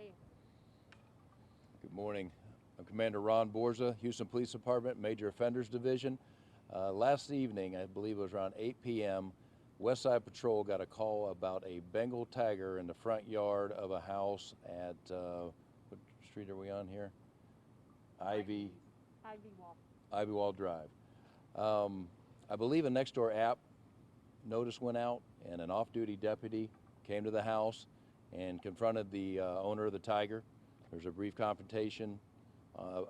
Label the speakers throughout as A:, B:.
A: everybody.
B: Good morning. I'm Commander Ron Borza, Houston Police Department, Major Offenders Division. Last evening, I believe it was around 8 p.m., West Side Patrol got a call about a Bengal tiger in the front yard of a house at, what street are we on here? Ivy Wall Drive. I believe a next door app notice went out and an off-duty deputy came to the house and confronted the owner of the tiger. There's a brief confrontation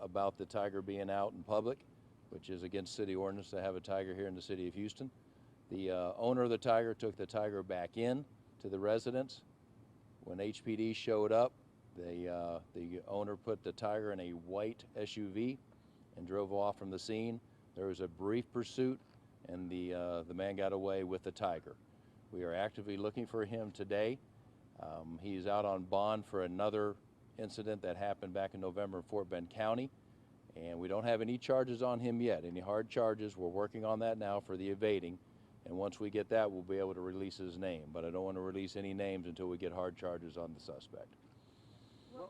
B: about the tiger being out in public, which is against city ordinance to have a tiger here in the city of Houston. The owner of the tiger took the tiger back in to the residence. When HPD showed up, the owner put the tiger in a white SUV and drove off from the scene. There was a brief pursuit, and the man got away with the tiger. We are actively looking for him today. He's out on bond for another incident that happened back in November in Fort Bend County, and we don't have any charges on him yet, any hard charges. We're working on that now for the evading, and once we get that, we'll be able to release his name, but I don't want to release any names until we get hard charges on the suspect.
C: What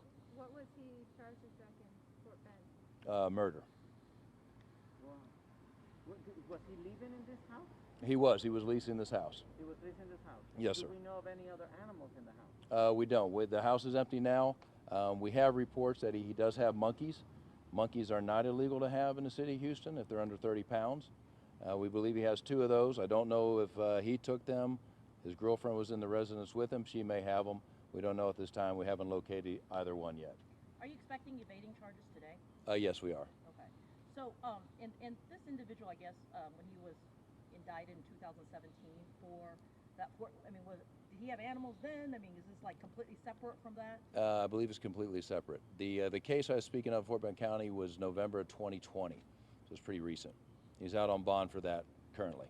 C: was he charged with back in Fort Bend?
B: Murder.
D: Wow. Was he living in this house?
B: He was leasing this house.
D: He was leasing this house?
B: Yes, sir.
D: Do we know of any other animals in the house?
B: We don't. The house is empty now. We have reports that he does have monkeys. Monkeys are not illegal to have in the city of Houston if they're under 30 pounds. We believe he has 2 of those. I don't know if he took them. His girlfriend was in the residence with him. She may have them. We don't know at this time. We haven't located either one yet.
E: Are you expecting evading charges today?
B: Yes, we are.
E: Okay. So, and this individual, I guess, when he was indicted in 2017 for that, did he have animals then? I mean, is this like completely separate from that?
B: I believe it's completely separate. The case I was speaking of, Fort Bend County, was November of 2020, so it's pretty recent. He's out on bond for that currently.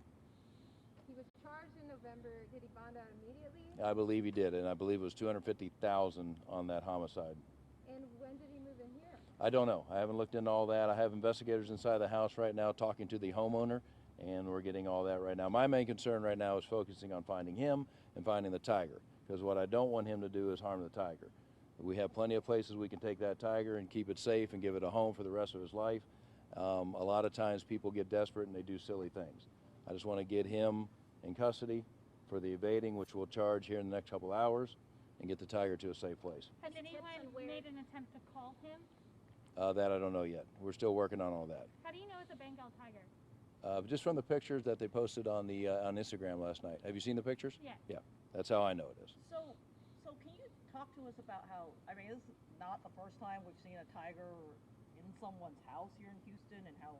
C: He was charged in November. Did he bond out immediately?
B: I believe he did, and I believe it was $250,000 on that homicide.
C: And when did he move in here?
B: I don't know. I haven't looked into all that. I have investigators inside the house right now talking to the homeowner, and we're getting all that right now. My main concern right now is focusing on finding him and finding the tiger, because what I don't want him to do is harm the tiger. We have plenty of places we can take that tiger and keep it safe and give it a home for the rest of his life. A lot of times people get desperate and they do silly things. I just want to get him in custody for the evading, which we'll charge here in the next couple hours, and get the tiger to a safe place.
A: Has anyone made an attempt to call him?
B: That I don't know yet. We're still working on all that.
A: How do you know it's a Bengal tiger?
B: Just from the pictures that they posted on the on Instagram last night. Have you seen the pictures?
A: Yeah.
B: Yeah, that's how I know it is.
E: So can you talk to us about how, I mean, this is not the first time we've seen a tiger in someone's house here in Houston, and how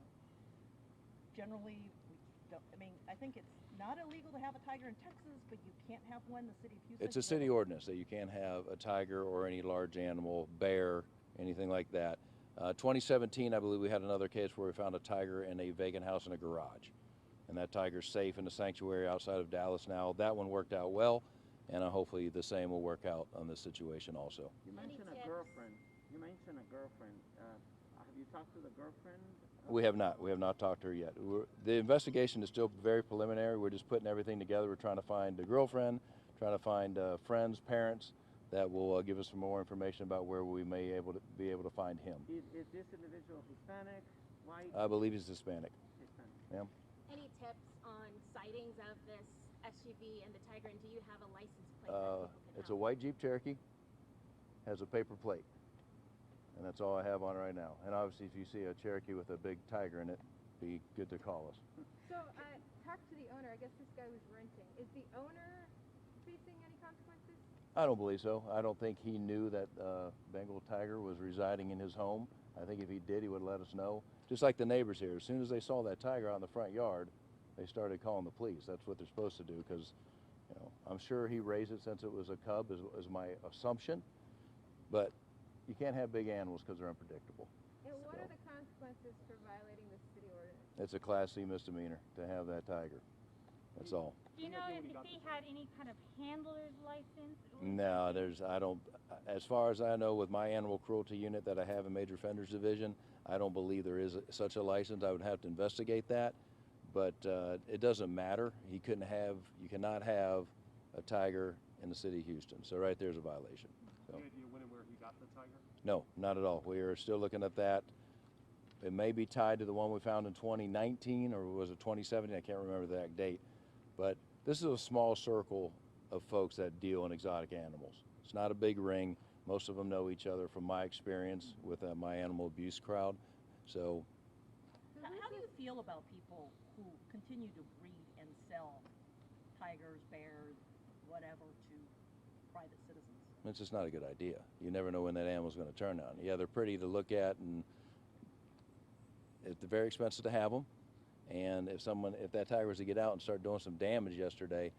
E: generally we don't, I mean, I think it's not illegal to have a tiger in Texas, but you can't have one in the city of Houston.
B: It's a city ordinance that you can't have a tiger or any large animal, bear, anything like that. 2017, I believe we had another case where we found a tiger in a vacant house in a garage. And that tiger's safe in a sanctuary outside of Dallas now. That one worked out well, and hopefully the same will work out on this situation also.
D: You mentioned a girlfriend. Have you talked to the girlfriend?
B: We have not. We have not talked to her yet. The investigation is still very preliminary. We're just putting everything together. We're trying to find the girlfriend, trying to find friends, parents, that will give us some more information about where we may be able to find him.
D: Is this individual Hispanic, white?
B: I believe he's Hispanic.
D: Hispanic.
B: Yeah.
A: Any tips on sightings of this SUV and the tiger, and do you have a license plate that people can
B: It's
A: have?
B: a white Jeep Cherokee, has a paper plate, and that's all I have on it right now. And obviously if you see a Cherokee with a big tiger in it, be good to call us.
C: So, talk to the owner. I guess this guy was renting. Is the owner facing any consequences?
B: I don't believe so. I don't think he knew that Bengal tiger was residing in his home. I think if he did, he would let us know. Just like the neighbors here, as soon as they saw that tiger out in the front yard, they started calling the police. That's what they're supposed to do, because, you know, I'm sure he raised it since it was a cub, is my assumption. But you can't have big animals because they're unpredictable.
C: And what are the consequences for violating the city ordinance?
B: It's a Class C misdemeanor to have that tiger. That's all.
A: Do you know if he had any kind of handler's license?
B: No, I don't, as far as I know, with my animal cruelty unit that I have in Major Offenders Division, I don't believe there is such a license. I would have to investigate that, but it doesn't matter. You cannot have a tiger in the city of Houston. So right there's a violation. So.
F: Any idea when and where he got shot the tiger?
B: No, not at all. We are still looking at that. It may be tied to the one we found in 2019, or was it 2017? I can't remember the exact date. But this is a small circle of folks that deal in exotic animals. It's not a big ring. Most of them know each other from my experience with my animal abuse crowd. So
E: How do you feel about people who continue to breed and sell tigers, bears, whatever to private citizens?
B: it's just not a good idea. You never know when that animal's going to turn on. Yeah, they're pretty to look at, and they're very expensive to have them. And if that tiger was to get out and start doing some damage yesterday,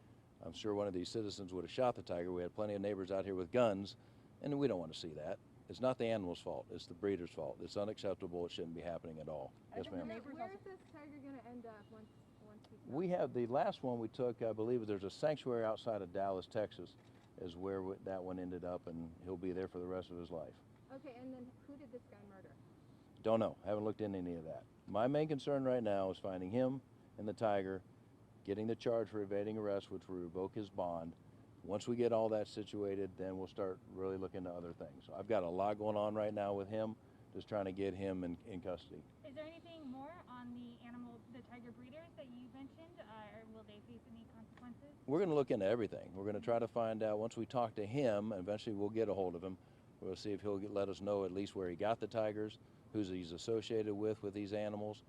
B: I'm sure one of these citizens would have shot the tiger. We had plenty of neighbors out here with guns, and we don't want to see that. It's not the animal's fault. It's the breeder's fault. It's unacceptable. It shouldn't be happening at all. Yes, ma'am.
C: Where is this tiger going to end up once he's
B: We have the last one we took, I believe there's a sanctuary outside of Dallas, Texas, is where that one ended up, and he'll be there for the rest of his life.
C: Okay, and then who did this guy murder?
B: Don't know. Haven't looked into any of that. My main concern right now is finding him and the tiger, getting the charge for evading arrest, which will revoke his bond. Once we get all that situated, then we'll start really looking into other things. So I've got a lot going on right now with him, just trying to get him in custody.
G: Is there anything more on the tiger breeders that you mentioned, or will they face any consequences?
B: We're going to look into everything. We're going to try to find out, once we talk to him, and eventually we'll get a hold of him, we'll see if he'll let us know at least where he got the tigers, who he's associated with these animals.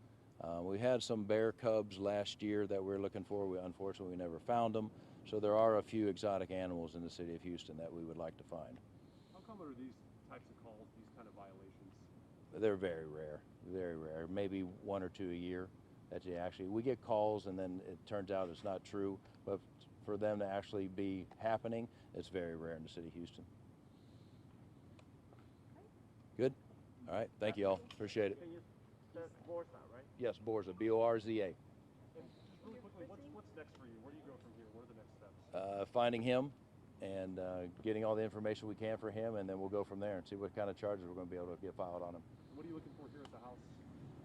B: We had some bear cubs last year that we were looking for. Unfortunately, we never found them. So there are a few exotic animals in the city of Houston that we would like to find.
F: How common are these types of calls, these kind of violations?
B: They're very rare, very rare. Maybe one or two a year. That we get calls and then it turns out it's not true. But for them to actually be happening, it's very rare in the city of Houston. Good? All right. Thank you all. Appreciate it.
D: That's Borza, right?
B: Yes, Borza, B-O-R-Z-A.
F: And just really quickly, what's next for you? Where do you go from here? What are the next steps?
B: Finding him and getting all the information we can for him, and then we'll go from there and see what kind of charges we're going to be able to get filed on him.
F: What are you looking for here at the house?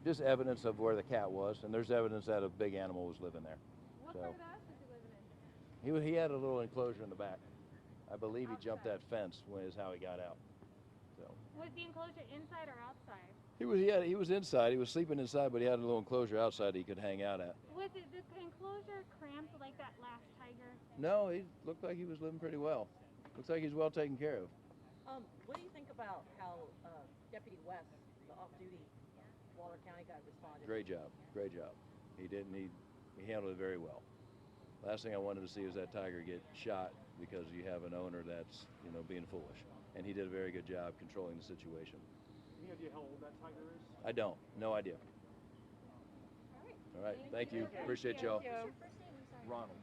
B: Just evidence of where the cat was, and there's evidence that a big animal was living there.
C: What
B: So
C: part of the house is he living in?
B: he had a little enclosure in the back. I believe he jumped that fence is how he got out. So
G: Was the enclosure inside or outside?
B: he was inside. He was sleeping inside, but he had a little enclosure outside he could hang out at.
G: Was the enclosure cramped like that last tiger?
B: No, he looked like he was living pretty well. Looks like he's well taken care of.
E: What do you think about how Deputy West, the off-duty Waller County guy, responded?
B: Great job, great job. He handled it very well. Last thing I wanted to see was that tiger get shot because you have an owner that's being foolish, and he did a very good job controlling the situation.
F: Any idea how old that tiger is?
B: I don't, no idea. All right, thank you. Appreciate y'all.
C: Thank you.
B: Ronald.